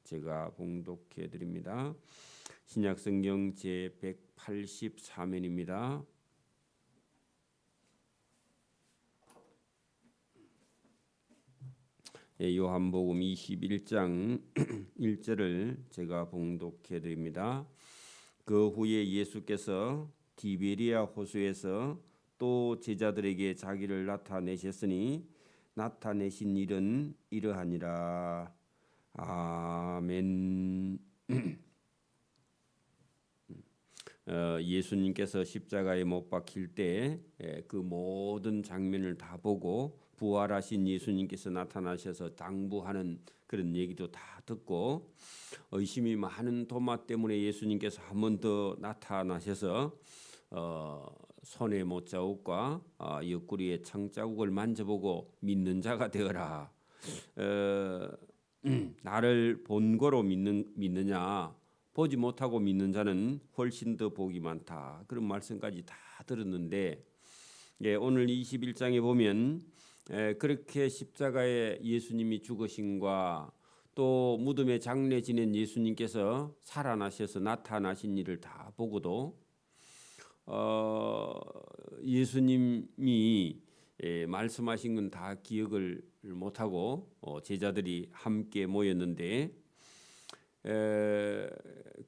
제가 봉독해 드립니다. 신약성경 제 184면입니다. 요한복음 21장 1절을 제가 봉독해 드립니다. 그 후에 예수께서 디베리아 호수에서 또 제자들에게 자기를 나타내셨으니 나타내신 일은 이러하니라. 아멘. 예수님께서 십자가에 못 박힐 때 그 모든 장면을 다 보고 부활하신 예수님께서 나타나셔서 당부하는 그런 얘기도 다 듣고 의심이 많은 도마 때문에 예수님께서 한 번 더 나타나셔서 손에 못자국과 옆구리에 창자국을 만져보고 믿는 자가 되어라. 나를 본거로 믿느냐, 보지 못하고 믿는 자는 훨씬 더 복이 많다. 그런 말씀까지 다 들었는데 오늘 21장에 보면 그렇게 십자가에 예수님이 죽으심과 또 무덤에 장례 지낸 예수님께서 살아나셔서 나타나신 일을 다 보고도 예수님이 말씀하신 건 다 기억을 못하고 제자들이 함께 모였는데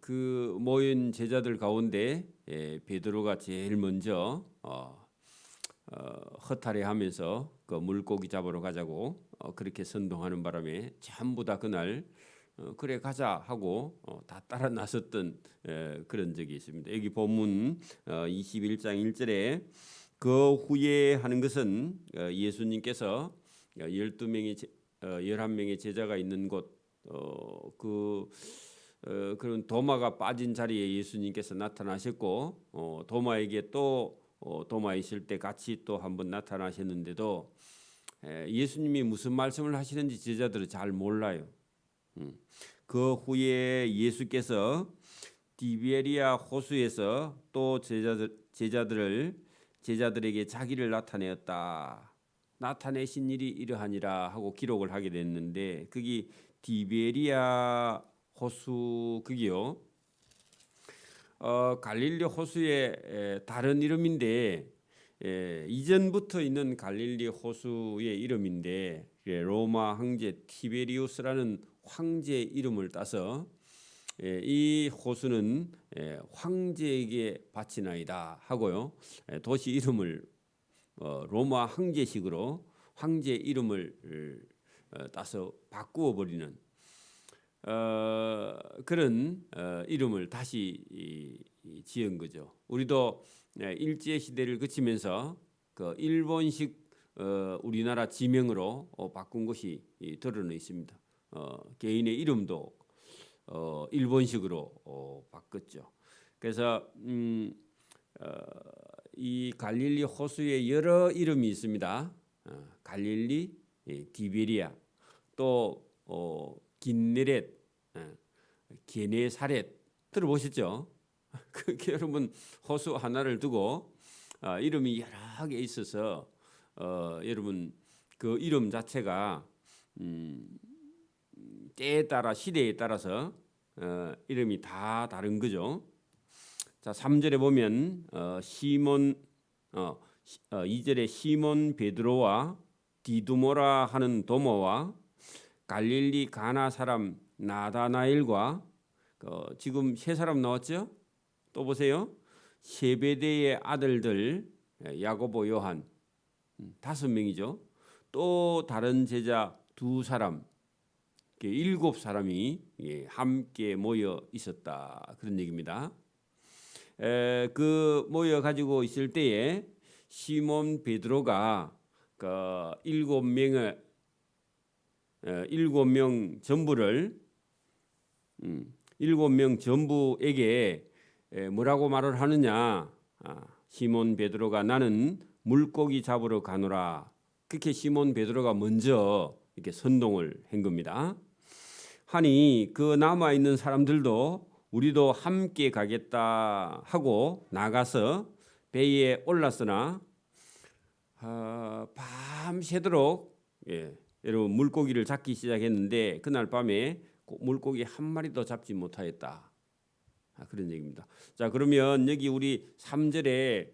그 모인 제자들 가운데 베드로가 제일 먼저 허탈해하면서 그 물고기 잡으러 가자고 그렇게 선동하는 바람에 전부 다 그날 그래 가자 하고 다 따라 나섰던 그런 적이 있습니다. 여기 본문 21장 1절에 그 후에 하는 것은 예수님께서 11명의 제자가 있는 곳 그런 도마가 빠진 자리에 예수님께서 나타나셨고 도마에게 또 도마 있을 때 같이 또 한번 나타나셨는데도 예수님이 무슨 말씀을 하시는지 제자들은 잘 몰라요. 그 후에 예수께서 디베리아 호수에서 또 제자들에게 자기를 나타내었다. 나타내신 일이 이러하니라 하고 기록을 하게 됐는데 그게 디베리아 호수 그게요. 갈릴리 호수의 다른 이름인데 이전부터 있는 갈릴리 호수의 이름인데 로마 황제 티베리우스라는 황제의 이름을 따서 이 호수는 황제에게 바치나이다 하고요. 도시 이름을 로마 황제식으로 황제 이름을 따서 바꾸어 버리는 그런 이름을 다시 지은 거죠. 우리도 일제 시대를 거치면서 그 일본식 우리나라 지명으로 바꾼 것이 드러나 있습니다. 개인의 이름도 일본식으로 바꿨죠. 그래서 이 갈릴리 호수에 여러 이름이 있습니다. 갈릴리, 디베리아, 또 긴네렛, 게네사렛 들어보셨죠? 그게 여러분 호수 하나를 두고 이름이 여러 개 있어서 여러분 그 이름 자체가 때에 따라 시대에 따라서 이름이 다 다른 거죠. 자, 3절에 보면 2절에 시몬 베드로와 디두모라 하는 도모와 갈릴리 가나 사람 나다나엘과 지금 세 사람 나왔죠? 또 보세요. 세베대의 아들들 야고보, 요한 5명이죠. 또 다른 제자 2사람 7사람이 함께 모여 있었다 그런 얘기입니다. 그 모여 가지고 있을 때에 시몬 베드로가 그 7명 전부를 7명 전부에게 뭐라고 말을 하느냐? 시몬 베드로가 나는 물고기 잡으러 가노라. 그렇게 시몬 베드로가 먼저 이렇게 선동을 한 겁니다. 하니 그 남아 있는 사람들도 우리도 함께 가겠다 하고 나가서 배에 올랐으나 밤새도록 여러분 물고기를 잡기 시작했는데 그날 밤에 물고기 한 마리도 잡지 못하였다. 그런 얘기입니다. 자, 그러면 여기 우리 3절에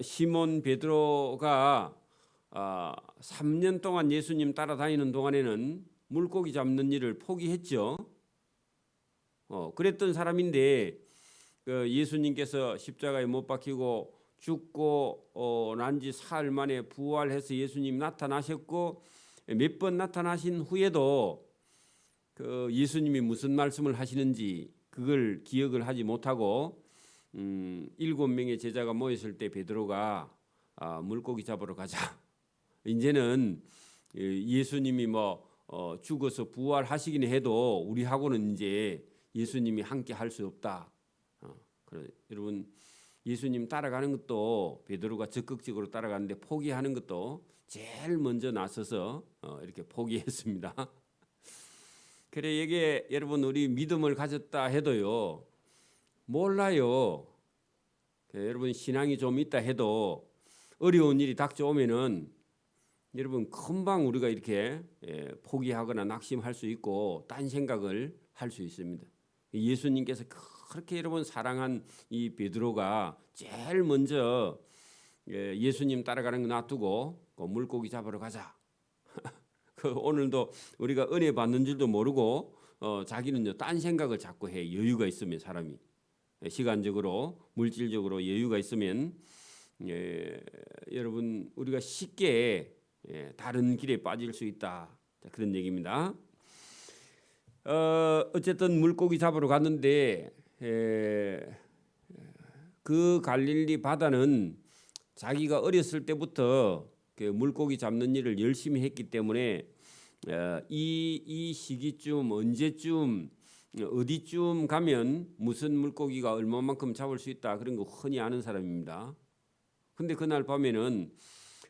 시몬 베드로가 3년 동안 예수님 따라다니는 동안에는 물고기 잡는 일을 포기했죠. 그랬던 사람인데 예수님께서 십자가에 못 박히고 죽고 난 지 사흘 만에 부활해서 예수님 나타나셨고 몇 번 나타나신 후에도 그 예수님이 무슨 말씀을 하시는지 그걸 기억을 하지 못하고 7명의 제자가 모였을 때 베드로가 물고기 잡으러 가자. 이제는 예수님이 죽어서 부활하시긴 해도 우리하고는 이제 예수님이 함께 할 수 없다. 여러분 예수님 따라가는 것도 베드로가 적극적으로 따라가는데 포기하는 것도 제일 먼저 나서서 이렇게 포기했습니다. 그래 이게 여러분 우리 믿음을 가졌다 해도요 몰라요. 여러분 신앙이 좀 있다 해도 어려운 일이 닥쳐오면은 여러분 금방 우리가 이렇게 포기하거나 낙심할 수 있고 딴 생각을 할 수 있습니다. 예수님께서 그렇게 여러분 사랑한 이 베드로가 제일 먼저 예수님 따라가는 거 놔두고 물고기 잡으러 가자. 오늘도 우리가 은혜 받는 줄도 모르고 자기는요 딴 생각을 자꾸 해. 여유가 있으면 사람이 시간적으로 물질적으로 여유가 있으면 여러분 우리가 쉽게 다른 길에 빠질 수 있다. 그런 얘기입니다. 어쨌든 물고기 잡으러 갔는데 그 갈릴리 바다는 자기가 어렸을 때부터 그 물고기 잡는 일을 열심히 했기 때문에 이 시기쯤 언제쯤 어디쯤 가면 무슨 물고기가 얼마만큼 잡을 수 있다 그런 거 흔히 아는 사람입니다. 근데 그날 밤에는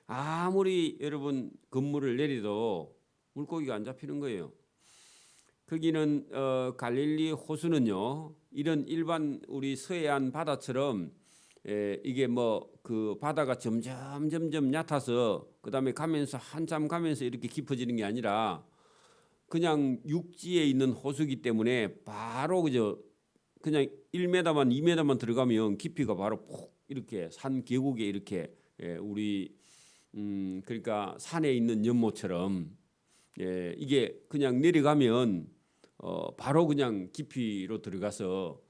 아무리 여러분 건물을 내려도 물고기가 안 잡히는 거예요. 거기는 갈릴리 호수는요 이런 일반 우리 서해안 바다처럼 이게 그 바다가 점점 얕아서 그 다음에 가면서 한참 가면서 이렇게 깊어지는 게 아니라 그냥 육지에 있는 호수기 때문에 바로 그냥 1m만 2m만 들어가면 깊이가 바로 푹 이렇게 산 계곡에 이렇게 우리 그러니까 산에 있는 연못처럼 이게 그냥 내려가면 바로 그냥 깊이로 들어가서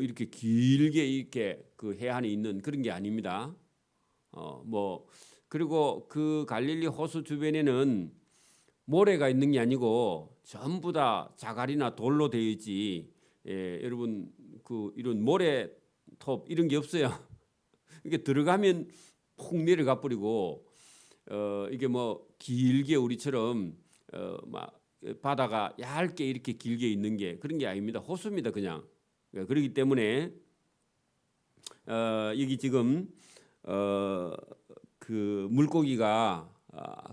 이렇게 길게 이렇게 그 해안에 있는 그런 게 아닙니다. 그리고 그 갈릴리 호수 주변에는 모래가 있는 게 아니고 전부 다 자갈이나 돌로 되어 있지. 여러분 이런 모래톱 이런 게 없어요. 이게 들어가면 푹 내려가 버리고 이게 길게 우리처럼 막 바다가 얇게 이렇게 길게 있는 게 그런 게 아닙니다. 호수입니다, 그냥. 그렇기 때문에 여기 지금 그 물고기가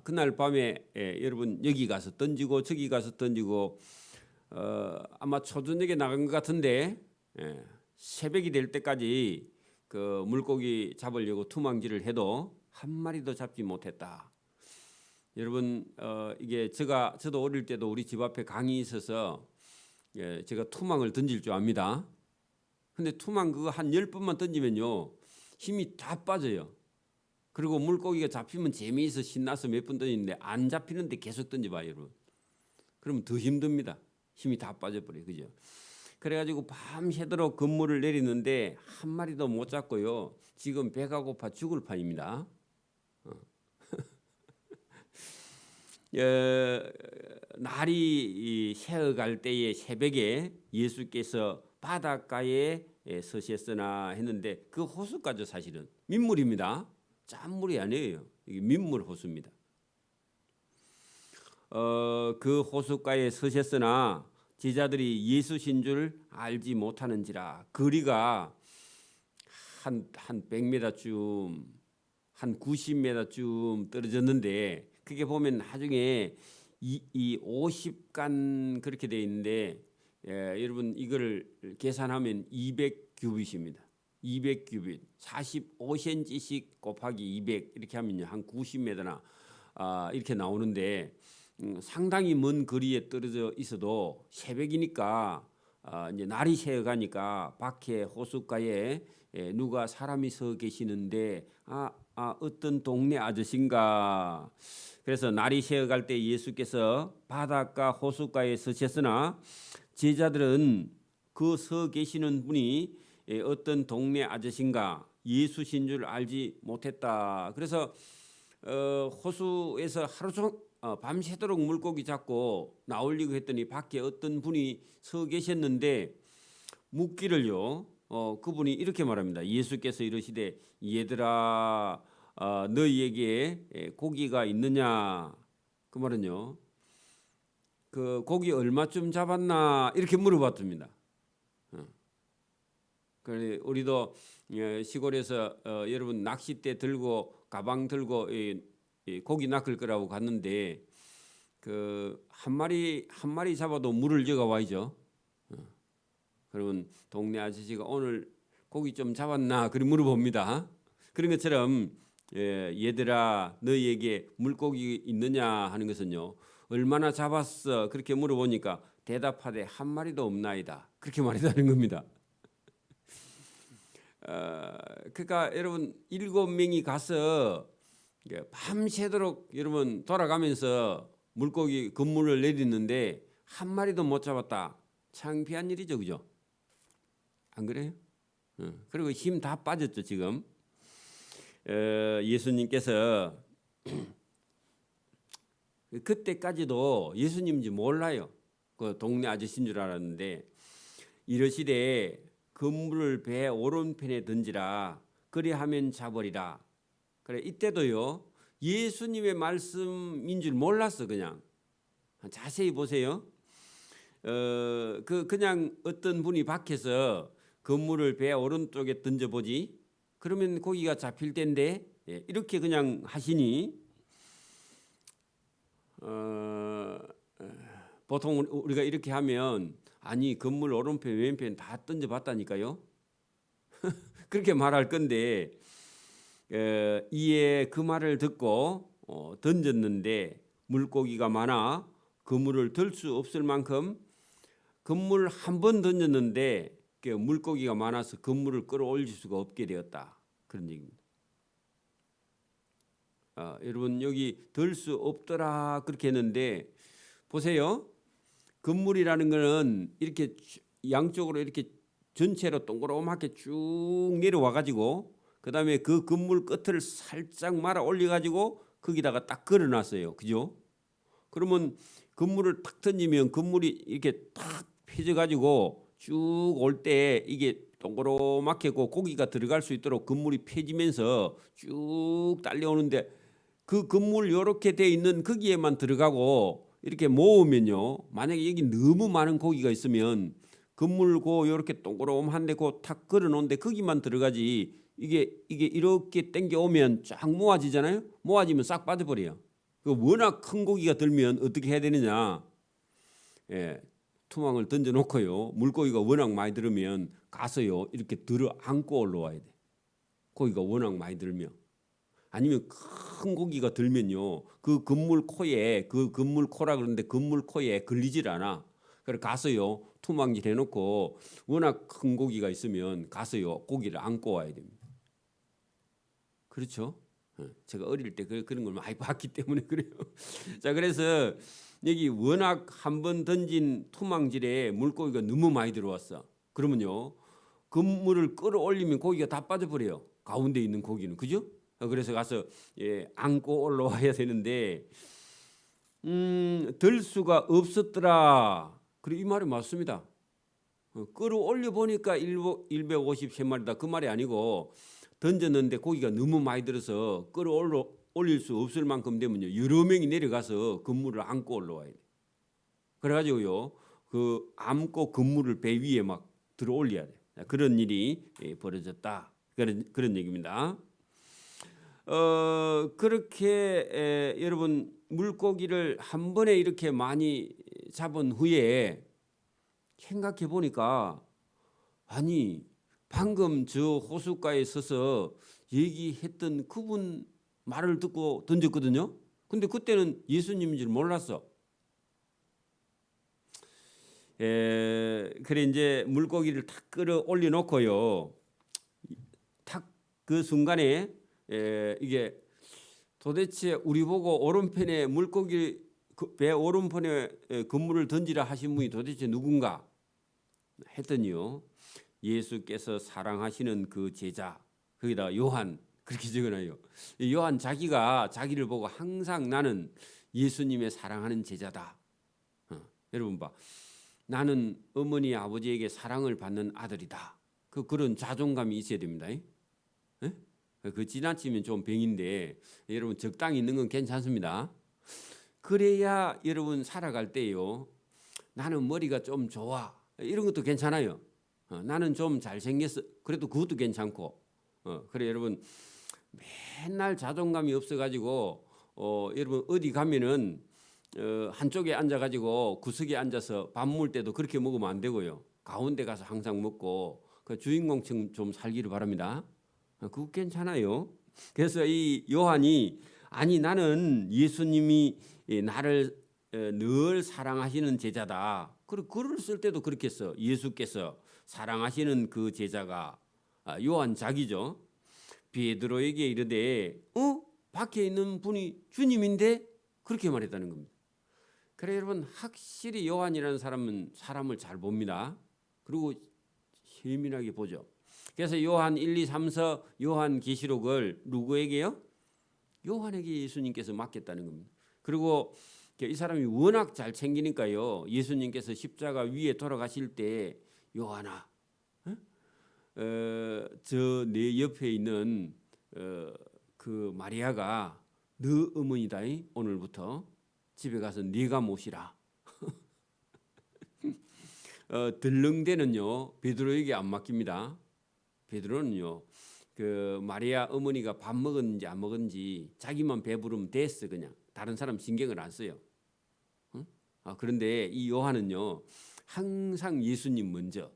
그날 밤에 여러분 여기 가서 던지고 저기 가서 던지고 아마 초저녁에 나간 것 같은데 새벽이 될 때까지 그 물고기 잡으려고 투망질을 해도 한 마리도 잡지 못했다. 여러분 이게 저도 어릴 때도 우리 집 앞에 강이 있어서 제가 투망을 던질 줄 압니다. 근데 투망 그거 한 10번만 던지면요 힘이 다 빠져요. 그리고 물고기가 잡히면 재미있어 신나서 몇 번 던지는데 안 잡히는데 계속 던져봐요, 여러분. 그러면 더 힘듭니다. 힘이 다 빠져버려요, 그죠? 그래가지고 밤새도록 건물을 내리는데 한 마리도 못 잡고요. 지금 배가 고파 죽을 판입니다. 날이 새어갈 때의 새벽에 예수께서 바닷가에 서셨으나 했는데 그 호수까지 사실은 민물입니다. 짠물이 아니에요. 이게 민물 호수입니다. 그 호수가에 서셨으나 제자들이 예수신 줄 알지 못하는지라. 거리가 한 100m쯤 한 90m쯤 떨어졌는데 그게 보면 나중에 이 50간 그렇게 돼 있는데 여러분 이거를 계산하면 200규빗입니다. 200규빗 45cm씩 곱하기 200 이렇게 하면요 한 90m나 이렇게 나오는데 상당히 먼 거리에 떨어져 있어도 새벽이니까 이제 날이 새어가니까 밖에 호숫가에 누가 사람이 서 계시는데 어떤 동네 아저씨인가. 그래서 날이 새어갈 때 예수께서 바닷가 호숫가에 서셨으나 제자들은 그 서 계시는 분이 어떤 동네 아저씨인가 예수신 줄 알지 못했다. 그래서 호수에서 하루 종일 밤새도록 물고기 잡고 나오려고 했더니 밖에 어떤 분이 서 계셨는데 묻기를요. 그분이 이렇게 말합니다. 예수께서 이르시되 얘들아 너희에게 고기가 있느냐. 그 말은요. 그 고기 얼마쯤 잡았나 이렇게 물어봤습니다. 그래 우리도 시골에서 여러분 낚싯대 들고 가방 들고 고기 낚을 거라고 갔는데 그 한 마리 잡아도 물을 저가 와야죠. 그러면 동네 아저씨가 오늘 고기 좀 잡았나 그리 물어봅니다. 그런 것처럼 얘들아 너희에게 물고기 있느냐 하는 것은요. 얼마나 잡았어 그렇게 물어보니까 대답하되 한 마리도 없나이다 그렇게 말했다는 겁니다. 그러니까 여러분 7명이 가서 밤새도록 여러분 돌아가면서 물고기 그물을 내리는데 한 마리도 못 잡았다. 창피한 일이죠, 그죠? 안 그래요? 그리고 힘 다 빠졌죠 지금. 예수님께서 그때까지도 예수님인지 몰라요. 그 동네 아저씨인 줄 알았는데 이러시되 그물을 배 오른편에 던지라 그리하면 잡으리라. 그래 이때도요 예수님의 말씀인 줄 몰랐어. 그냥 자세히 보세요. 그냥 어떤 분이 밖에서 그물을 배 오른쪽에 던져보지 그러면 고기가 잡힐 텐데 이렇게 그냥 하시니 보통 우리가 이렇게 하면 아니 그물 오른편 왼편 다 던져봤다니까요. 그렇게 말할 건데 이에 그 말을 듣고 던졌는데 물고기가 많아 그물을 들 수 없을 만큼 그물 한 번 던졌는데 물고기가 많아서 그물을 끌어올릴 수가 없게 되었다. 그런 얘기입니다. 여러분 여기 들 수 없더라 그렇게 했는데 보세요. 그물이라는 것은 이렇게 양쪽으로 이렇게 전체로 동그랗게 쭉 내려와 가지고 그다음에 그 그물 끝을 살짝 말아 올려 가지고 거기다가 딱 걸어놨어요. 그죠? 그러면 그물을 탁 던지면 그물이 이렇게 탁 펴져 가지고 쭉 올 때 이게 동그랗게 고기가 들어갈 수 있도록 그물이 펴지면서 쭉 딸려오는데 그 그물 이렇게 돼 있는 거기에만 들어가고 이렇게 모으면요. 만약에 여기 너무 많은 고기가 있으면 그물고 이렇게 동그랗한데 탁 걸어 놓은데 거기만 들어가지 이게 이렇게 당겨 오면 쫙 모아지잖아요. 모아지면 싹 빠져버려요. 그 워낙 큰 고기가 들면 어떻게 해야 되느냐? 투망을 던져 놓고요. 물고기가 워낙 많이 들으면 가서요. 이렇게 들어 안고 올라와야 돼. 고기가 워낙 많이 들면. 아니면 큰 고기가 들면요. 그 그물 코에 그 그물 코라 그러는데 그물 코에 걸리질 않아. 그래 가서요. 투망질 해놓고 워낙 큰 고기가 있으면 가서요. 고기를 안고 와야 됩니다. 그렇죠? 제가 어릴 때 그런 걸 많이 봤기 때문에 그래요. 자 그래서 여기 워낙 한 번 던진 투망질에 물고기가 너무 많이 들어왔어. 그러면요. 그물을 끌어올리면 고기가 다 빠져버려요. 가운데 있는 고기는. 그죠? 그래서 가서 안고 올라와야 되는데 들 수가 없었더라. 그리고 이 말이 맞습니다. 끌어올려 보니까 153마리다 그 말이 아니고 던졌는데 고기가 너무 많이 들어서 끌어올릴 수 없을 만큼 되면요 여러 명이 내려가서 그물을 안고 올라와야 돼. 그래가지고요 그 안고 그물을 배 위에 막 들어 올려야 돼. 그런 일이 벌어졌다. 그런 얘기입니다. 그렇게 여러분 물고기를 한 번에 이렇게 많이 잡은 후에 생각해 보니까 아니 방금 저 호숫가에 서서 얘기했던 그분 말을 듣고 던졌거든요. 근데 그때는 예수님인 줄 몰랐어. 그래 이제 물고기를 탁 끌어 올려 놓고요. 탁 그 순간에 이게 도대체 우리 보고 오른편에 물고기 배 오른편에 그물을 던지라 하신 분이 도대체 누군가 했더니요. 예수께서 사랑하시는 그 제자 거기다 요한 그렇게 적어놔요. 요한 자기가 자기를 보고 항상 나는 예수님의 사랑하는 제자다. 여러분 봐. 나는 어머니 아버지에게 사랑을 받는 아들이다. 그런 자존감이 있어야 됩니다. 그 지나치면 좀 병인데 여러분 적당히 있는 건 괜찮습니다. 그래야 여러분 살아갈 때요. 나는 머리가 좀 좋아. 이런 것도 괜찮아요. 나는 좀 잘생겼어. 그래도 그것도 괜찮고. 그래 여러분 맨날 자존감이 없어가지고 여러분 어디 가면은 한쪽에 앉아가지고 구석에 앉아서 밥 먹을 때도 그렇게 먹으면 안 되고요. 가운데 가서 항상 먹고 그 주인공처럼 좀 살기를 바랍니다. 그거 괜찮아요. 그래서 이 요한이 아니 나는 예수님이 나를 늘 사랑하시는 제자다. 글을 쓸 때도 그렇게 써. 예수께서 사랑하시는 그 제자가 요한 자기죠. 베드로에게 이르되 밖에 있는 분이 주님인데 그렇게 말했다는 겁니다. 그래 여러분 확실히 요한이라는 사람은 사람을 잘 봅니다. 그리고 예민하게 보죠. 그래서 요한 1, 2, 3서 요한 계시록을 누구에게요? 요한에게 예수님께서 맡겼다는 겁니다. 그리고 이 사람이 워낙 잘 챙기니까요. 예수님께서 십자가 위에 돌아가실 때 요한아, 저 내 옆에 있는 그 마리아가 너 어머니다. 오늘부터 집에 가서 네가 모시라. 들렁대는요 베드로에게 안 맡깁니다. 베드로는요 그 마리아 어머니가 밥 먹었는지 안 먹었는지 자기만 배부르면 됐어. 그냥 다른 사람 신경을 안 써요. 그런데 이 요한은요 항상 예수님 먼저,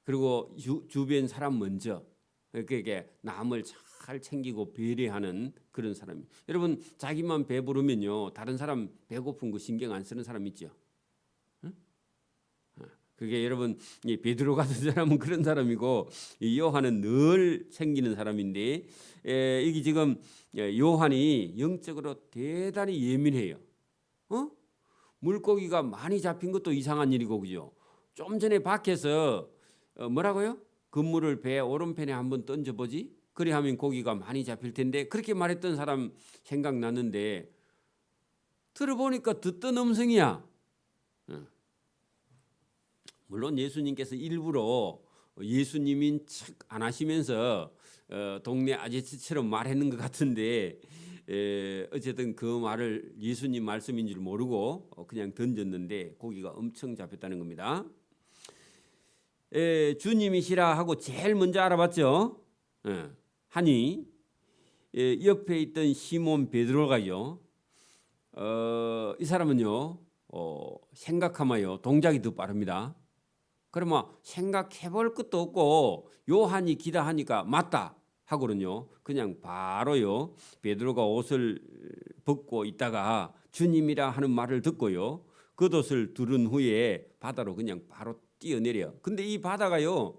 그리고 주변 사람 먼저, 그러니까 남을 잘 챙기고 배려하는 그런 사람이. 여러분 자기만 배부르면요 다른 사람 배고픈 거 신경 안 쓰는 사람 있죠. 그게 여러분 이 베드로 같은 사람은 그런 사람이고 이 요한은 늘 챙기는 사람인데 이게 지금 요한이 영적으로 대단히 예민해요. 물고기가 많이 잡힌 것도 이상한 일이고 그죠. 좀 전에 밖에서 뭐라고요? 그물을 배 오른편에 한번 던져보지. 그리 하면 고기가 많이 잡힐 텐데 그렇게 말했던 사람 생각났는데 들어보니까 듣던 음성이야. 물론 예수님께서 일부러 예수님인 척 안 하시면서 동네 아저씨처럼 말했는 것 같은데 어쨌든 그 말을 예수님 말씀인 줄 모르고 그냥 던졌는데 고기가 엄청 잡혔다는 겁니다. 주님이시라 하고 제일 먼저 알아봤죠. 하니 옆에 있던 시몬 베드로가요. 이 사람은요 생각하마요 동작이 더 빠릅니다. 그러면 생각해볼 것도 없고 요한이 기다하니까 맞다 하고는요 그냥 바로요 베드로가 옷을 벗고 있다가 주님이라 하는 말을 듣고요 겉옷을 두른 후에 바다로 그냥 바로 뛰어내려. 근데 이 바다가요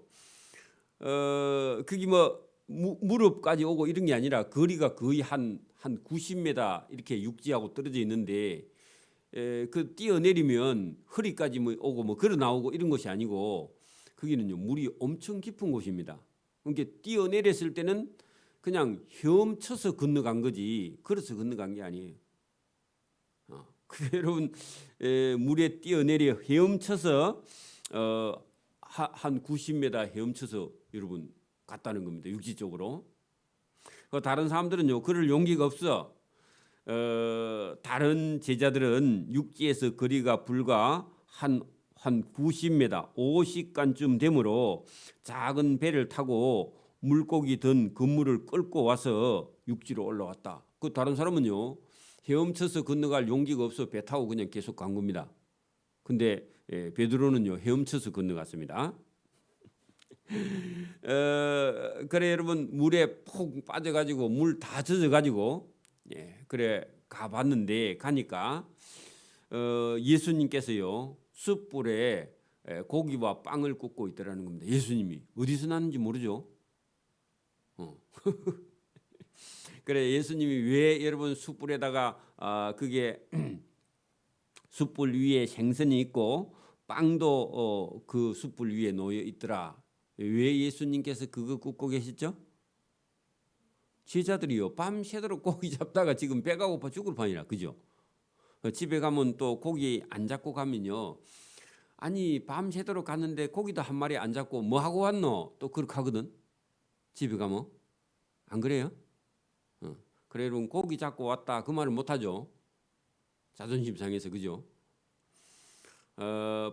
그게 뭐 무릎까지 오고 이런 게 아니라 거리가 거의 한 90m 이렇게 육지하고 떨어져 있는데 그 뛰어내리면 허리까지 뭐 오고 뭐 걸어 나오고 이런 것이 아니고 거기는요 물이 엄청 깊은 곳입니다. 그러니까 뛰어내렸을 때는 그냥 헤엄쳐서 건너간 거지 걸어서 건너간 게 아니에요. 여러분 물에 뛰어내려 헤엄쳐서 한 90m 헤엄쳐서 여러분 갔다는 겁니다. 육지 쪽으로. 다른 사람들은요 그럴 용기가 없어. 다른 제자들은 육지에서 거리가 불과 한 90m, 50간쯤 되므로 작은 배를 타고 물고기 든 그물을 끌고 와서 육지로 올라왔다. 그 다른 사람은요 헤엄쳐서 건너갈 용기가 없어 배 타고 그냥 계속 간 겁니다. 근데 베드로는요 헤엄쳐서 건너갔습니다. 그래 여러분 물에 푹 빠져가지고 물 다 젖어가지고 그래 가봤는데 가니까 예수님께서요 숯불에 고기와 빵을 굽고 있더라는 겁니다. 예수님이 어디서 났는지 모르죠. 그래 예수님이 왜 여러분 숯불에다가 그게 숯불 위에 생선이 있고 빵도 그 숯불 위에 놓여 있더라. 왜 예수님께서 그거 굽고 계셨죠? 제자들이요 밤새도록 고기 잡다가 지금 배가 고파 죽을 판이라 그죠? 집에 가면 또 고기 안 잡고 가면요 아니 밤새도록 갔는데 고기도 한 마리 안 잡고 뭐 하고 왔노? 또 그렇게 하거든. 집에 가면 안 그래요? 그래 여러분 고기 잡고 왔다 그 말을 못 하죠. 자존심 상해서 그죠?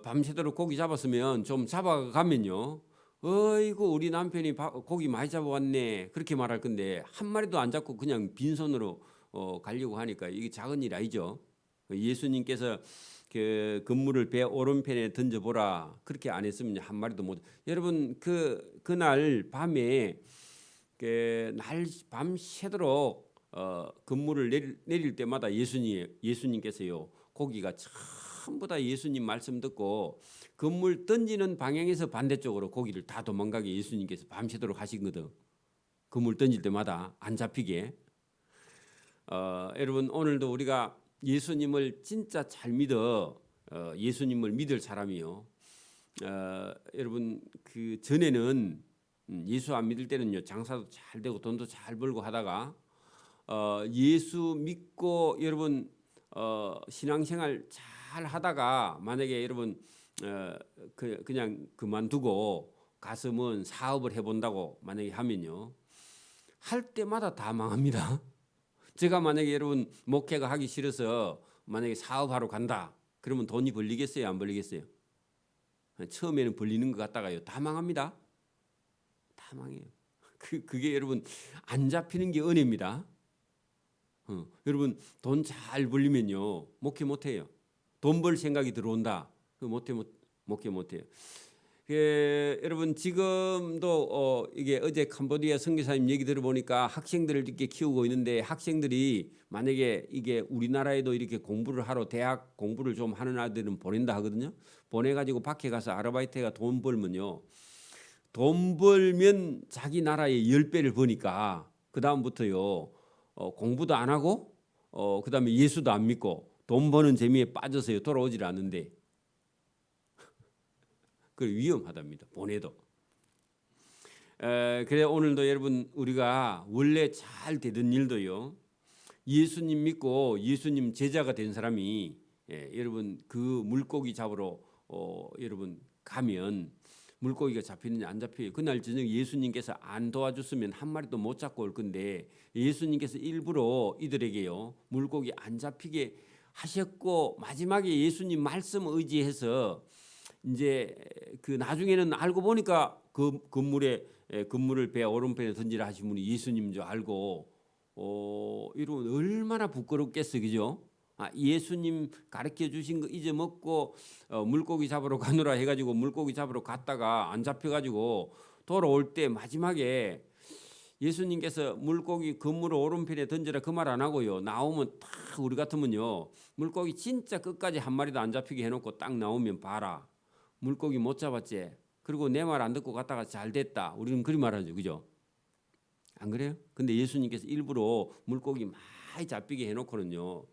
밤새도록 고기 잡았으면 좀 잡아가면요. 어이구 우리 남편이 고기 많이 잡아왔네 그렇게 말할 건데 한 마리도 안 잡고 그냥 빈손으로 가려고 하니까 이게 작은 일 아니죠. 예수님께서 그 그물을 배 오른편에 던져보라 그렇게 안 했으면 한 마리도 못. 여러분 그날 밤에 날 밤새도록 그물을 내릴 때마다 예수님께서요 고기가 전부 다 예수님 말씀 듣고 그물 던지는 방향에서 반대쪽으로 고기를 다 도망가게 예수님께서 밤새도록 하신 거든. 그물 던질 때마다 안 잡히게. 여러분 오늘도 우리가 예수님을 진짜 잘 믿어 예수님을 믿을 사람이요. 여러분 그 전에는 예수 안 믿을 때는요 장사도 잘 되고 돈도 잘 벌고 하다가 예수 믿고 여러분 신앙생활 잘 하다가 만약에 여러분 그냥 그만두고 가서면 사업을 해본다고 만약에 하면요 할 때마다 다 망합니다. 제가 만약에 여러분 목회가 하기 싫어서 만약에 사업하러 간다 그러면 돈이 벌리겠어요 안 벌리겠어요? 처음에는 벌리는 것 같다가요 다 망합니다. 다 망해요. 그게 여러분 안 잡히는 게 은혜입니다. 여러분 돈 잘 벌리면요 목회 못해요. 돈 벌 생각이 들어온다 목회 못해요. 여러분 지금도 이게 어제 캄보디아 선교사님 얘기 들어보니까 학생들을 이렇게 키우고 있는데 학생들이 만약에 이게 우리나라에도 이렇게 공부를 하러 대학 공부를 좀 하는 아이들은 보낸다 하거든요. 보내가지고 밖에 가서 아르바이트가 돈 벌면요. 돈 벌면 자기 나라의 10배를 버니까 그 다음부터요 공부도 안 하고 그 다음에 예수도 안 믿고 돈 버는 재미에 빠져서요 돌아오질 않는데 그 위험하답니다. 보내도. 그래 오늘도 여러분 우리가 원래 잘 되던 일도요. 예수님 믿고 예수님 제자가 된 사람이 여러분 그 물고기 잡으러 여러분 가면 물고기가 잡히느냐 안 잡혀요. 그날 저녁 예수님께서 안 도와줬으면 한 마리도 못 잡고 올 건데 예수님께서 일부러 이들에게요 물고기 안 잡히게 하셨고 마지막에 예수님 말씀 의지해서 이제 그 나중에는 알고 보니까 그 그물을 배 오른편에 던지라 하신 분이 예수님인 줄 알고 이러면 얼마나 부끄럽겠어 그죠? 예수님 가르쳐 주신 거 잊어먹고 물고기 잡으러 가느라 해가지고 물고기 잡으러 갔다가 안 잡혀가지고 돌아올 때 마지막에 예수님께서 물고기 그물 오른편에 던지라 그 말 안 하고요 나오면 딱 우리 같으면요 물고기 진짜 끝까지 한 마리도 안 잡히게 해놓고 딱 나오면 봐라 물고기 못 잡았지. 그리고 내 말 안 듣고 갔다가 잘 됐다. 우리는 그리 말하죠. 그죠? 안 그래요? 근데 예수님께서 일부러 물고기 많이 잡히게 해놓고는요.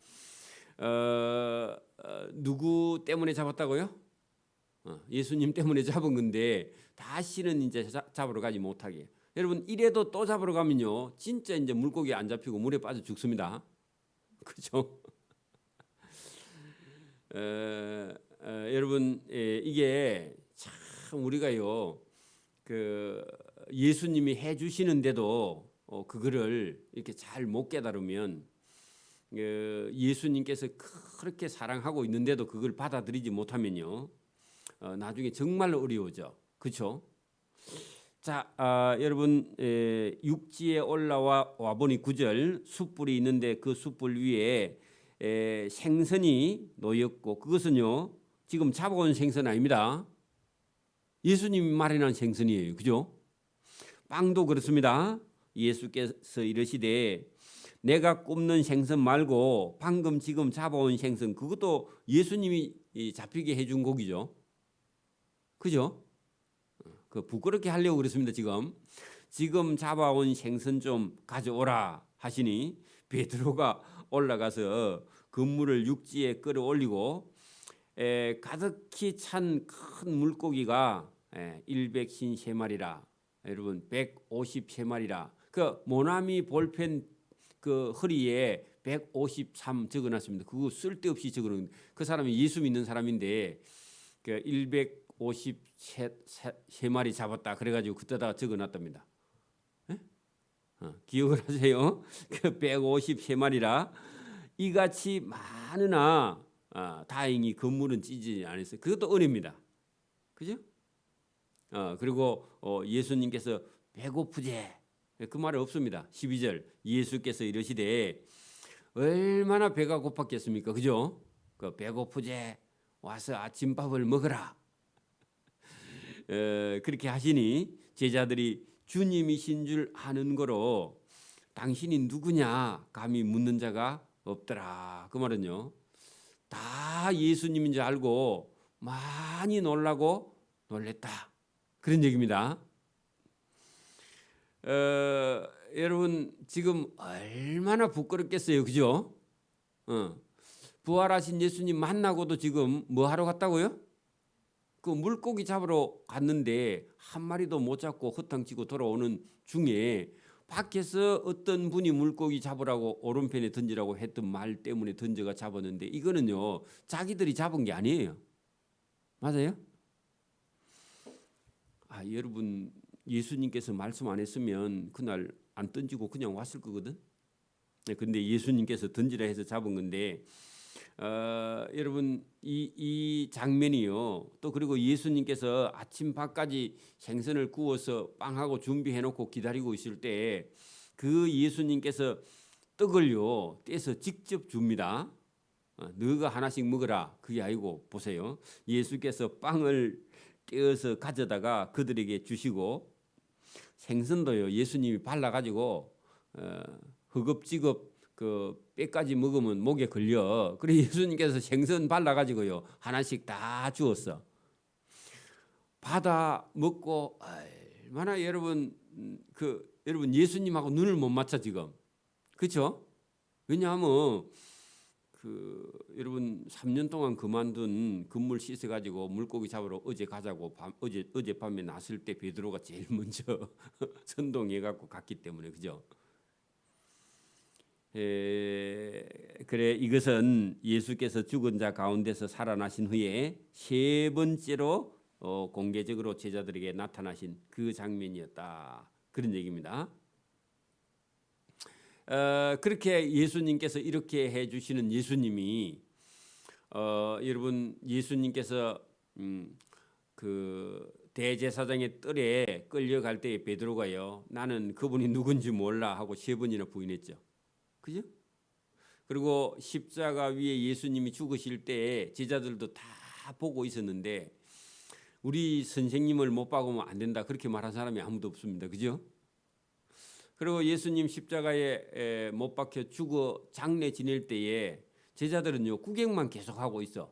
누구 때문에 잡았다고요? 예수님 때문에 잡은 건데 다시는 이제 잡으러 가지 못하게. 여러분 이래도 또 잡으러 가면요. 진짜 이제 물고기 안 잡히고 물에 빠져 죽습니다. 그죠? 여러분 이게 참 우리가요 그 예수님이 해주시는데도 그거를 이렇게 잘 못 깨달으면 예수님께서 그렇게 사랑하고 있는데도 그걸 받아들이지 못하면요 나중에 정말로 어려워져. 그렇죠? 자 여러분 육지에 올라와 보니 9절 숯불이 있는데 그 숯불 위에 생선이 놓였고 그것은요 지금 잡아온 생선 아닙니다. 예수님이 마련한 생선이에요. 그죠? 빵도 그렇습니다. 예수께서 이르시되 내가 굽는 생선 말고 방금 지금 잡아온 생선, 그것도 예수님이 잡히게 해준 고기죠. 그죠? 그 부끄럽게 하려고 그랬습니다. 지금 잡아온 생선 좀 가져오라 하시니 베드로가 올라가서 그물을 육지에 끌어올리고 가득히 찬 큰 물고기가 153마리라, 여러분 153마리라. 그 모나미 볼펜 그 허리에 153 적어놨습니다. 그거 쓸데없이 적어놓은, 그 사람이 예수 믿는 사람인데 그 153마리 잡았다 그래가지고 그때다가 적어놨답니다. 기억을 하세요. 그 153마리라. 이같이 많으나 다행히 그물은 찌지 않았어요. 그것도 은혜입니다. 그죠? 그리고 예수님께서 배고프제, 그 말은 없습니다. 12절 예수께서 이러시되, 얼마나 배가 고팠겠습니까? 그죠? 그 배고프제, 와서 아침밥을 먹으라. 그렇게 하시니 제자들이 주님이신 줄 아는 거로 당신이 누구냐 감히 묻는 자가 없더라. 그 말은요, 다 예수님인 줄 알고 많이 놀랬다, 그런 얘기입니다. 여러분 지금 얼마나 부끄럽겠어요, 그죠? 부활하신 예수님 만나고도 지금 뭐 하러 갔다고요? 그 물고기 잡으러 갔는데 한 마리도 못 잡고 허탕치고 돌아오는 중에 밖에서 어떤 분이 물고기 잡으라고 오른편에 던지라고 했던 말 때문에 던져가 잡았는데, 이거는요 자기들이 잡은 게 아니에요. 맞아요? 여러분 예수님께서 말씀 안 했으면 그날 안 던지고 그냥 왔을 거거든. 근데 예수님께서 던지라 해서 잡은 건데, 여러분 이 장면이요. 또 그리고 예수님께서 아침밥까지 생선을 구워서 빵하고 준비해 놓고 기다리고 있을 때 그 예수님께서 떡을요 떼서 직접 줍니다. 너가 하나씩 먹으라, 그게 아니고 보세요. 예수께서 빵을 떼어서 가져다가 그들에게 주시고, 생선도요 예수님이 발라가지고 허겁지겁 그 뼈까지 먹으면 목에 걸려. 그래 예수님께서 생선 발라가지고요 하나씩 다 주었어. 받아 먹고 얼마나 여러분 여러분 예수님하고 눈을 못 맞춰 지금, 그렇죠? 왜냐하면 여러분 3년 동안 그만둔 그물 씻어가지고 물고기 잡으러 어제 가자고 어젯밤에 났을 때 베드로가 제일 먼저 선동해갖고 갔기 때문에, 그죠? 그래 이것은 예수께서 죽은 자 가운데서 살아나신 후에 세 번째로 공개적으로 제자들에게 나타나신 그 장면이었다, 그런 얘기입니다. 그렇게 예수님께서 이렇게 해주시는 예수님이 여러분 예수님께서 그 대제사장의 뜰에 끌려갈 때 베드로가요 나는 그분이 누군지 몰라 하고 3번이나 부인했죠. 그죠? 그리고 십자가 위에 예수님이 죽으실 때 제자들도 다 보고 있었는데 우리 선생님을 못 박으면 안 된다 그렇게 말한 사람이 아무도 없습니다. 그죠? 그리고 예수님 십자가에 못 박혀 죽어 장례 지낼 때에 제자들은요 구경만 계속하고 있어.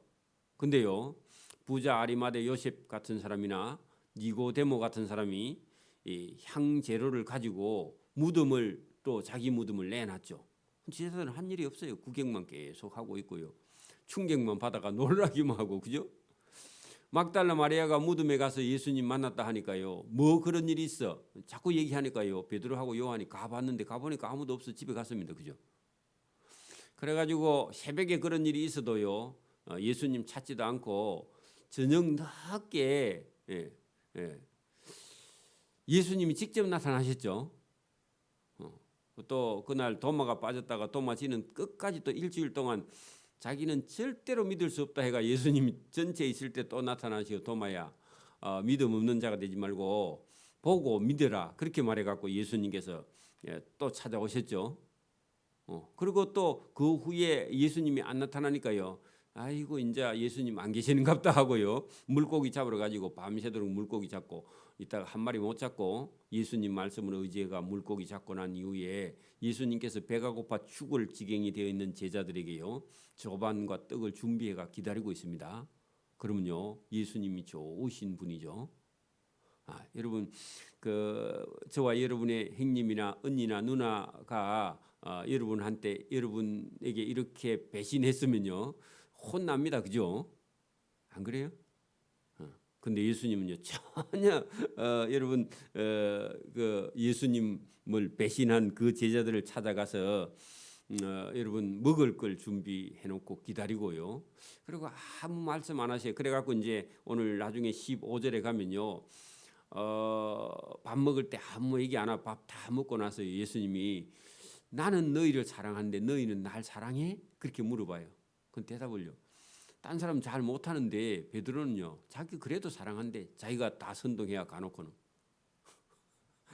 근데요 부자 아리마대 요셉 같은 사람이나 니고데모 같은 사람이 이 향재료를 가지고 무덤을 또 자기 무덤을 내놨죠. 제자들은 한 일이 없어요. 구경만 계속 하고 있고요. 충격만 받아가 놀라기만 하고, 그죠? 막달라 마리아가 무덤에 가서 예수님 만났다 하니까요. 뭐 그런 일이 있어? 자꾸 얘기하니까요. 베드로하고 요한이 가봤는데 가보니까 아무도 없어 집에 갔습니다. 그죠? 그래가지고 새벽에 그런 일이 있어도요. 예수님 찾지도 않고 저녁 늦게 예수님이 직접 나타나셨죠. 또 그날 도마가 빠졌다가 도마지는 끝까지 또 일주일 동안 자기는 절대로 믿을 수 없다 해가 예수님이 전체 있을 때 또 나타나시고 도마야 믿음 없는 자가 되지 말고 보고 믿어라 그렇게 말해갖고 예수님께서 또 찾아오셨죠. 그리고 또 그 후에 예수님이 안 나타나니까요 아이고 이제 예수님 안 계시는갑다 하고요. 물고기 잡으러 가지고 밤새도록 물고기 잡고 있다가 한 마리 못 잡고 예수님 말씀을 의지해가 물고기 잡고 난 이후에 예수님께서 배가 고파 죽을 지경이 되어 있는 제자들에게요. 조반과 떡을 준비해가 기다리고 있습니다. 그러면요. 예수님이 좋으신 분이죠. 여러분 저와 여러분의 형님이나 언니나 누나가 여러분한테 여러분에게 이렇게 배신했으면요. 혼납니다. 그죠? 안 그래요? 근데 예수님은요 전혀 여러분 그 예수님을 배신한 그 제자들을 찾아가서 여러분 먹을 걸 준비해 놓고 기다리고요. 그리고 아무 말씀 안 하세요. 그래 갖고 이제 오늘 나중에 15절에 가면요. 밥 먹을 때 아무 얘기 안 하고 밥 다 먹고 나서 예수님이 나는 너희를 사랑하는데 너희는 날 사랑해? 그렇게 물어봐요. 그 대답을요. 딴 사람 잘 못하는데 베드로는요. 자기 그래도 사랑한대. 자기가 다 선동해야 가놓고는.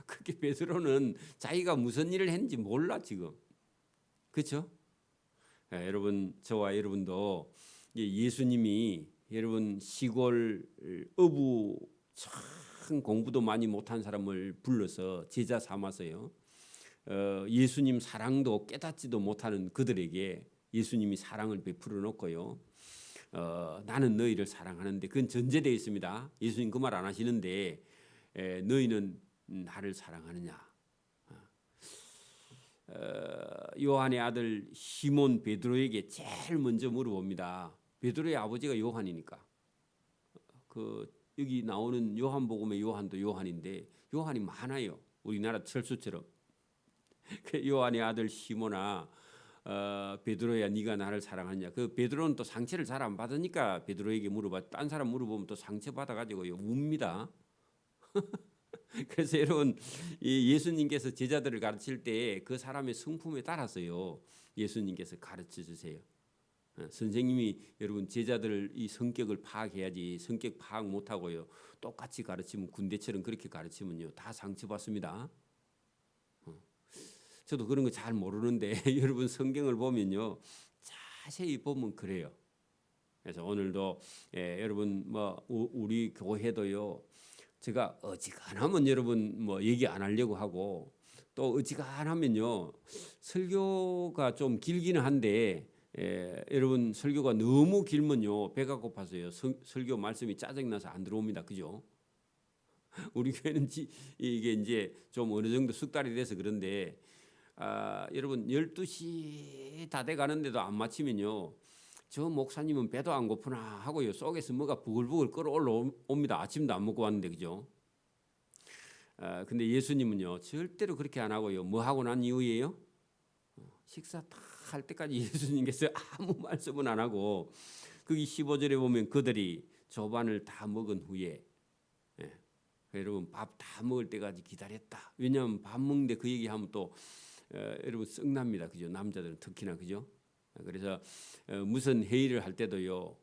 그렇게 베드로는 자기가 무슨 일을 했는지 몰라 지금. 그렇죠? 여러분 저와 여러분도 예수님이 여러분 시골 어부 참 공부도 많이 못한 사람을 불러서 제자 삼아서요. 예수님 사랑도 깨닫지도 못하는 그들에게 예수님이 사랑을 베풀어 놓고요. 나는 너희를 사랑하는데 그건 전제되어 있습니다. 예수님 그 말 안 하시는데 너희는 나를 사랑하느냐. 요한의 아들 시몬 베드로에게 제일 먼저 물어봅니다. 베드로의 아버지가 요한이니까. 여기 나오는 요한복음의 요한도 요한인데 요한이 많아요. 우리나라 철수처럼. 요한의 아들 시몬아 베드로야 네가 나를 사랑하느냐. 그 베드로는 또 상처를 잘 안 받으니까 베드로에게 물어봐. 딴 사람 물어보면 또 상처 받아가지고 웁니다. 그래서 여러분 예수님께서 제자들을 가르칠 때 그 사람의 성품에 따라서요 예수님께서 가르쳐 주세요. 선생님이 여러분 제자들 이 성격을 파악해야지 성격 파악 못하고요 똑같이 가르치면 군대처럼 그렇게 가르치면요 다 상처받습니다. 저도 그런 거 잘 모르는데 여러분 성경을 보면요 자세히 보면 그래요. 그래서 오늘도 여러분 우리 교회도요 제가 어지간하면 여러분 얘기 안 하려고 하고 또 어지간하면요 설교가 좀 길기는 한데 여러분 설교가 너무 길면요 배가 고파서요 설교 말씀이 짜증나서 안 들어옵니다. 그죠? 우리 교회는 이게 이제 좀 어느 정도 숙달이 돼서 그런데 여러분 12시 다 돼 가는데도 안 마치면요 저 목사님은 배도 안 고프나 하고요 속에서 뭐가 부글부글 끓어올라옵니다. 아침도 안 먹고 왔는데 그죠? 근데 예수님은요 절대로 그렇게 안 하고요 뭐 하고 난 이후에요 식사 다 할 때까지 예수님께서 아무 말씀은 안 하고 거기 15절에 보면 그들이 조반을 다 먹은 후에 여러분 밥 다 먹을 때까지 기다렸다. 왜냐하면 밥 먹는데 그 얘기하면 또 여러분 썩납니다. 그죠? 남자들은 특히나 그죠? 그래서 무슨 회의를 할 때도요.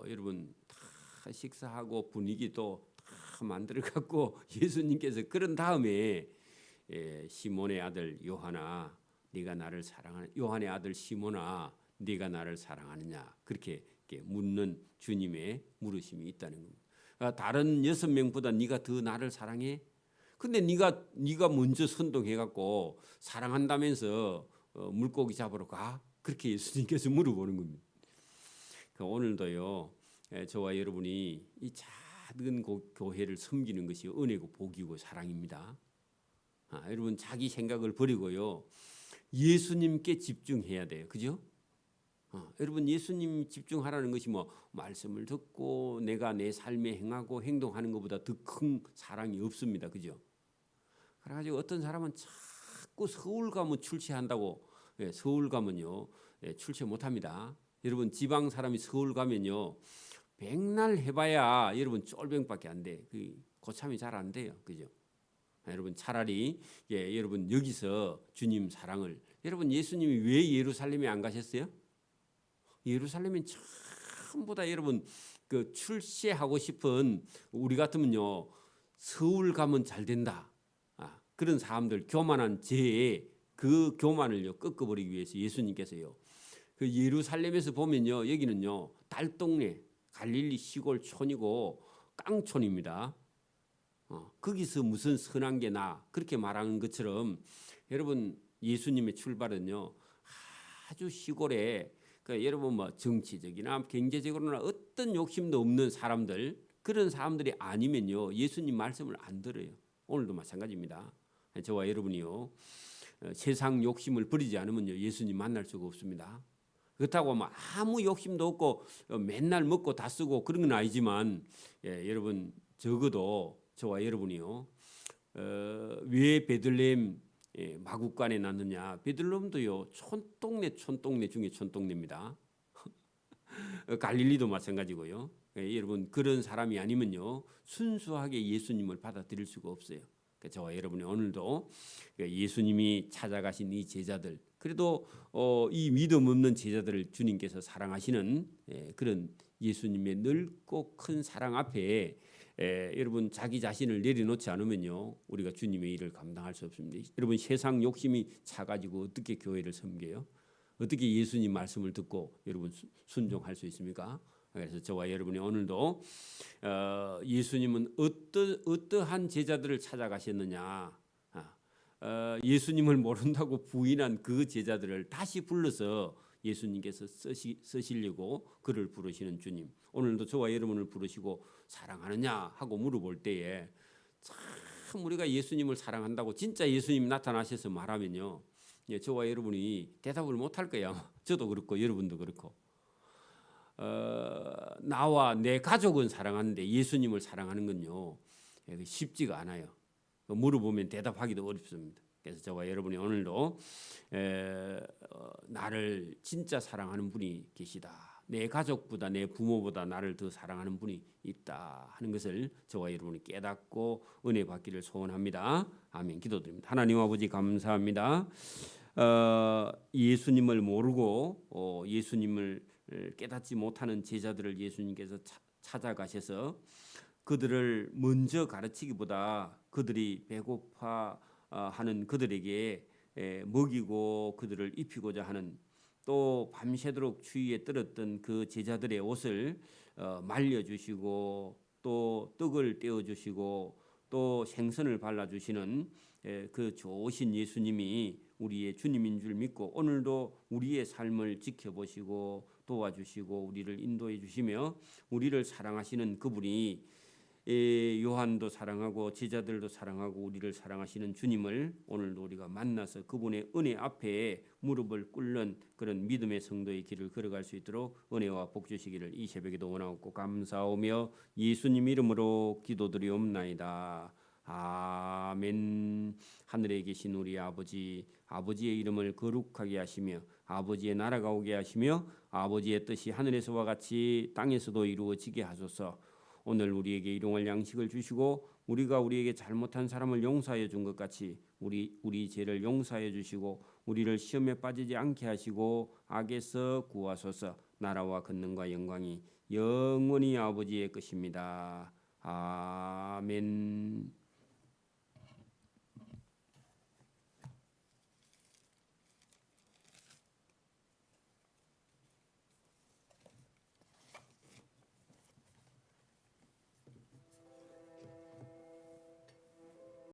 여러분 다 식사하고 분위기도 다 만들어 갖고 예수님께서 그런 다음에 시몬의 아들 요한아 네가 나를 사랑하느 요한의 아들 시몬아 네가 나를 사랑하느냐 그렇게 묻는 주님의 물으심이 있다는 겁니다. 다른 6명보다 네가 더 나를 사랑해? 근데 네가 먼저 선동해 갖고 사랑한다면서 물고기 잡으러 가? 그렇게 예수님께서 물어보는 겁니다. 오늘도요 저와 여러분이 이 작은 교회를 섬기는 것이 은혜고 복이고 사랑입니다. 여러분 자기 생각을 버리고요 예수님께 집중해야 돼요. 그죠? 여러분 예수님 집중하라는 것이 말씀을 듣고 내가 내 삶에 행하고 행동하는 것보다 더 큰 사랑이 없습니다. 그죠? 그래가지고 어떤 사람은 자꾸 서울 가면 출세한다고 서울 가면요 출세 못합니다. 여러분 지방 사람이 서울 가면요 백날 해봐야 여러분 쫄병밖에 안 돼. 고참이 잘 안 돼요. 그죠? 여러분 차라리 여러분 여기서 주님 사랑을 여러분 예수님이 왜 예루살렘에 안 가셨어요? 예루살렘은 전부 다 여러분 그 출세하고 싶은 우리 같으면요 서울 가면 잘 된다. 그런 사람들 교만한 죄에 그 교만을요 꺾어버리기 위해서 예수님께서요 그 예루살렘에서 보면요 여기는요 달동네 갈릴리 시골 촌이고 깡촌입니다. 거기서 무슨 선한 게 나 그렇게 말하는 것처럼 여러분 예수님의 출발은요 아주 시골에 그러니까 여러분 뭐 정치적이나 경제적으로나 어떤 욕심도 없는 사람들 그런 사람들이 아니면요 예수님 말씀을 안 들어요. 오늘도 마찬가지입니다. 저와 여러분이요 세상 욕심을 버리지 않으면요 예수님 만날 수가 없습니다. 그렇다고 뭐 아무 욕심도 없고 맨날 먹고 다 쓰고 그런 건 아니지만 여러분 적어도 저와 여러분이요 왜 베들레헴 마구간에 났느냐? 베들레헴도요 촌동네 중에 촌동네입니다. 갈릴리도 마찬가지고요. 여러분 그런 사람이 아니면요 순수하게 예수님을 받아들일 수가 없어요. 저와 여러분이 오늘도 예수님이 찾아가신 이 제자들 그래도 이 믿음 없는 제자들을 주님께서 사랑하시는 그런 예수님의 넓고 큰 사랑 앞에 여러분 자기 자신을 내려놓지 않으면요 우리가 주님의 일을 감당할 수 없습니다. 여러분 세상 욕심이 차가지고 어떻게 교회를 섬겨요? 어떻게 예수님 말씀을 듣고 여러분 순종할 수 있습니까? 그래서 저와 여러분이 오늘도 예수님은 어떠한 제자들을 찾아가셨느냐 예수님을 모른다고 부인한 그 제자들을 다시 불러서 예수님께서 쓰시려고 그를 부르시는 주님 오늘도 저와 여러분을 부르시고 사랑하느냐 하고 물어볼 때에 참 우리가 예수님을 사랑한다고 진짜 예수님이 나타나셔서 말하면요 저와 여러분이 대답을 못할 거야. 저도 그렇고 여러분도 그렇고 나와 내 가족은 사랑하는데 예수님을 사랑하는 건요 쉽지가 않아요. 물어보면 대답하기도 어렵습니다. 그래서 저와 여러분이 오늘도 나를 진짜 사랑하는 분이 계시다. 내 가족보다 내 부모보다 나를 더 사랑하는 분이 있다 하는 것을 저와 여러분이 깨닫고 은혜 받기를 소원합니다. 아멘. 기도드립니다. 하나님 아버지 감사합니다. 예수님을 모르고 예수님을 깨닫지 못하는 제자들을 예수님께서 찾아가셔서 그들을 먼저 가르치기보다 그들이 배고파하는 그들에게 먹이고 그들을 입히고자 하는 또 밤새도록 추위에 떨었던 그 제자들의 옷을 말려주시고 또 떡을 떼어주시고 또 생선을 발라주시는 그 좋으신 예수님이 우리의 주님인 줄 믿고 오늘도 우리의 삶을 지켜보시고 도와주시고 우리를 인도해 주시며 우리를 사랑하시는 그분이 요한도 사랑하고 제자들도 사랑하고 우리를 사랑하시는 주님을 오늘도 우리가 만나서 그분의 은혜 앞에 무릎을 꿇는 그런 믿음의 성도의 길을 걸어갈 수 있도록 은혜와 복 주시기를 이 새벽에도 원하고 감사하며 예수님 이름으로 기도드리옵나이다. 아멘. 하늘에 계신 우리 아버지 아버지의 이름을 거룩하게 하시며 아버지의 나라가 오게 하시며 아버지의 뜻이 하늘에서와 같이 땅에서도 이루어지게 하소서. 오늘 우리에게 일용할 양식을 주시고 우리가 우리에게 잘못한 사람을 용서하여 준 것 같이 우리 죄를 용서하여 주시고 우리를 시험에 빠지지 않게 하시고 악에서 구하소서. 나라와 권능과 영광이 영원히 아버지의 것입니다. 아멘.